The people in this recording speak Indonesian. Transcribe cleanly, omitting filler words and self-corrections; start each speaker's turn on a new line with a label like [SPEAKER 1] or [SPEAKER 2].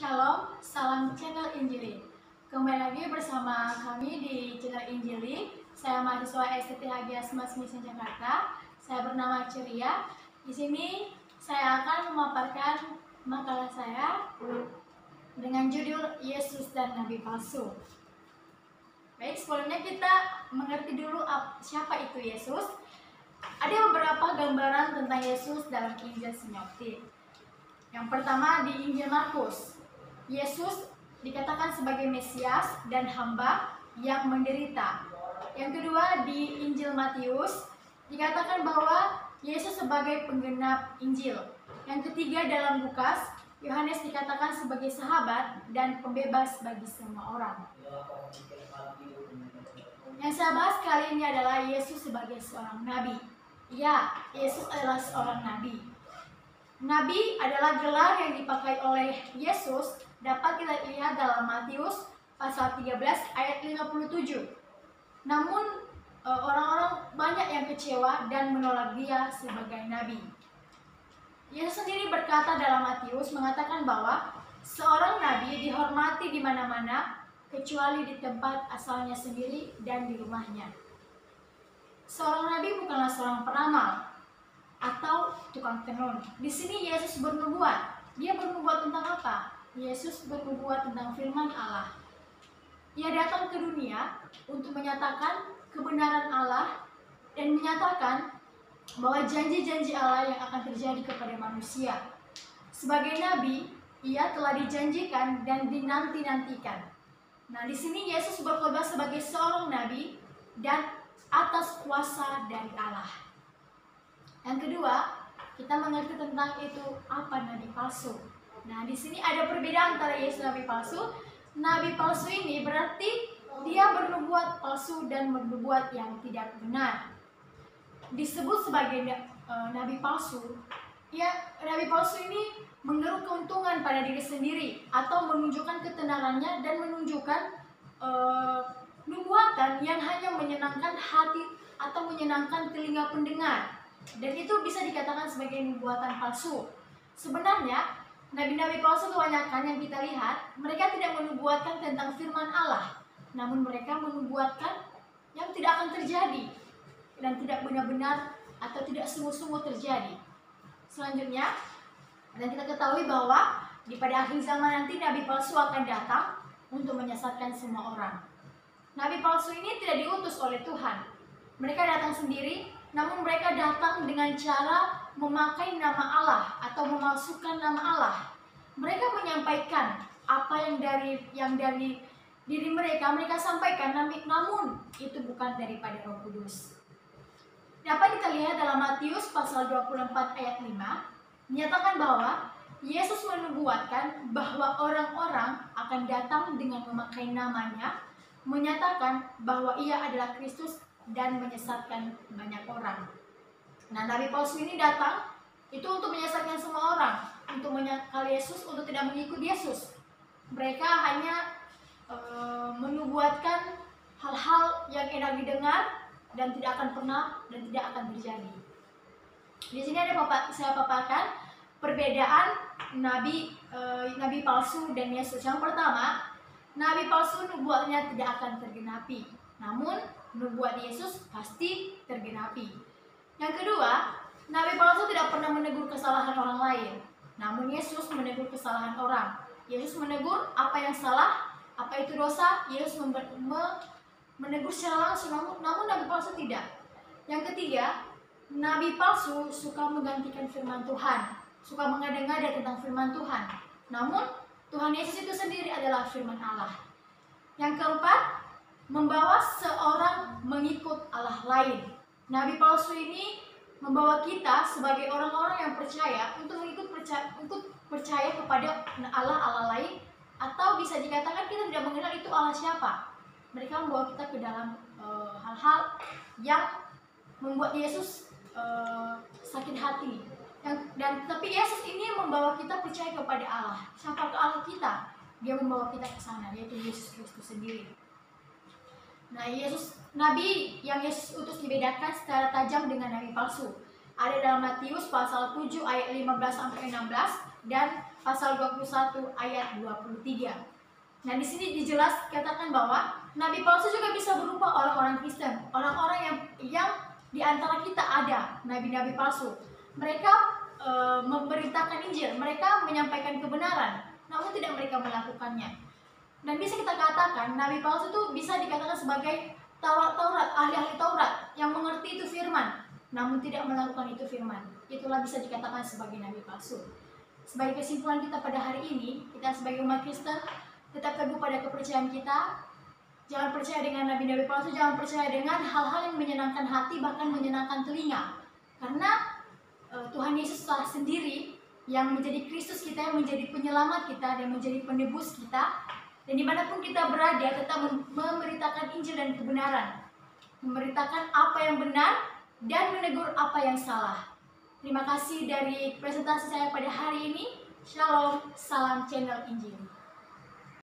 [SPEAKER 1] Shalom, salam channel Injili. Kembali lagi bersama kami di channel Injili. Saya mahasiswa STTHG Asmas Mission Jakarta. Saya bernama Ceria. Di sini saya akan memaparkan makalah saya dengan judul Yesus dan Nabi Palsu. Baik, sebelumnya kita mengerti dulu siapa itu Yesus. Ada beberapa gambaran tentang Yesus dalam Injil Sinoptik. Yang pertama di Injil Markus, Yesus dikatakan sebagai Mesias dan hamba yang menderita. Yang kedua di Injil Matius dikatakan bahwa Yesus sebagai penggenap Injil. Yang ketiga dalam Lukas, Yohanes dikatakan sebagai sahabat dan pembebas bagi semua orang. Yang saya bahas kali ini adalah Yesus sebagai seorang nabi. Ya, Yesus adalah seorang nabi. Nabi adalah gelar yang dipakai oleh Yesus, dapat kita lihat dalam Matius pasal 13 ayat 57. Namun orang-orang banyak yang kecewa dan menolak dia sebagai nabi. Yesus sendiri berkata dalam Matius mengatakan bahwa seorang nabi dihormati di mana-mana kecuali di tempat asalnya sendiri dan di rumahnya. Seorang nabi bukanlah seorang peramal atau tukang tenun. Di sini Yesus bernubuat. Dia bernubuat tentang apa? Yesus bernubuat tentang firman Allah. Ia datang ke dunia untuk menyatakan kebenaran Allah dan menyatakan bahwa janji-janji Allah yang akan terjadi kepada manusia. Sebagai nabi, ia telah dijanjikan dan dinanti-nantikan. Nah, di sini Yesus berkhotbah sebagai seorang nabi dan atas kuasa dari Allah. Yang kedua, kita mengerti tentang itu apa nabi palsu. Nah, di sini ada perbedaan antara Yesus dan nabi palsu. Nabi palsu ini berarti dia bernubuat palsu dan bernubuat yang tidak benar. Disebut sebagai nabi palsu. Ya, nabi palsu ini mengeruk keuntungan pada diri sendiri atau menunjukkan ketenarannya dan menunjukkan nubuatan yang hanya menyenangkan hati atau menyenangkan telinga pendengar. Dan itu bisa dikatakan sebagai nubuatan palsu. Sebenarnya nabi-nabi palsu kebanyakan yang kita lihat, mereka tidak menubuatkan tentang firman Allah, namun mereka menubuatkan yang tidak akan terjadi dan tidak benar-benar atau tidak sungguh-sungguh terjadi. Selanjutnya, dan kita ketahui bahwa pada akhir zaman nanti nabi palsu akan datang untuk menyesatkan semua orang. Nabi palsu ini tidak diutus oleh Tuhan. Mereka datang sendiri, namun mereka datang dengan cara memakai nama Allah atau memalsukan nama Allah. Mereka menyampaikan apa yang dari diri mereka sampaikan, namun itu bukan daripada Roh Kudus. Dapat kita lihat dalam Matius pasal 24 ayat 5, menyatakan bahwa Yesus menubuatkan bahwa orang-orang akan datang dengan memakai namanya, menyatakan bahwa ia adalah Kristus dan menyesatkan banyak orang. Nah, nabi palsu ini datang itu untuk menyesatkan semua orang, untuk menyangkal Yesus, untuk tidak mengikuti Yesus. Mereka hanya menubuatkan hal-hal yang enak didengar dan tidak akan pernah dan tidak akan terjadi. Di sini saya paparkan perbedaan nabi palsu dan Yesus. Yang pertama, nabi palsu nubuatnya tidak akan tergenapi, namun nubuat Yesus pasti tergenapi. Yang kedua, nabi palsu tidak pernah menegur kesalahan orang lain, namun Yesus menegur kesalahan orang. Yesus menegur apa yang salah, apa itu dosa. Yesus menegur secara langsung, namun nabi palsu tidak. Yang ketiga, nabi palsu suka menggantikan firman Tuhan, suka mengada-ngada tentang firman Tuhan, namun Tuhan Yesus itu sendiri adalah firman Allah. Yang keempat, membawa seorang mengikut Allah lain. Nabi palsu ini membawa kita sebagai orang-orang yang percaya untuk percaya kepada Allah lain, atau bisa dikatakan kita tidak mengenal itu Allah siapa. Mereka membawa kita ke dalam hal-hal yang membuat Yesus sakit hati. Tapi Yesus ini membawa kita percaya kepada Allah. Siapa ke Allah kita? Dia membawa kita ke sana, yaitu Yesus Kristus sendiri. Nah, nabi yang Yesus utus dibedakan secara tajam dengan nabi palsu. Ada dalam Matius pasal 7 ayat 15 sampai 16 dan pasal 21 ayat 23. Nah, di sini dijelas katakan bahwa nabi palsu juga bisa berupa orang-orang Kristen, orang-orang yang di antara kita ada nabi-nabi palsu. Mereka memberitakan Injil, mereka menyampaikan kebenaran, namun tidak mereka melakukannya. Dan bisa kita katakan nabi palsu itu bisa dikatakan sebagai Taurat, ahli-ahli Taurat yang mengerti itu firman, namun tidak melakukan itu firman. Itulah bisa dikatakan sebagai nabi palsu. Sebagai kesimpulan kita pada hari ini, kita sebagai umat Kristen tetap teguh pada kepercayaan kita. Jangan percaya dengan nabi-nabi palsu, jangan percaya dengan hal-hal yang menyenangkan hati, bahkan menyenangkan telinga. Karena Tuhan Yesus telah sendiri yang menjadi Kristus kita, yang menjadi penyelamat kita, dan menjadi penebus kita. Dan dimanapun kita berada, tetap memberitakan Injil dan kebenaran, memberitakan apa yang benar dan menegur apa yang salah. Terima kasih dari presentasi saya pada hari ini. Shalom, salam channel Injil.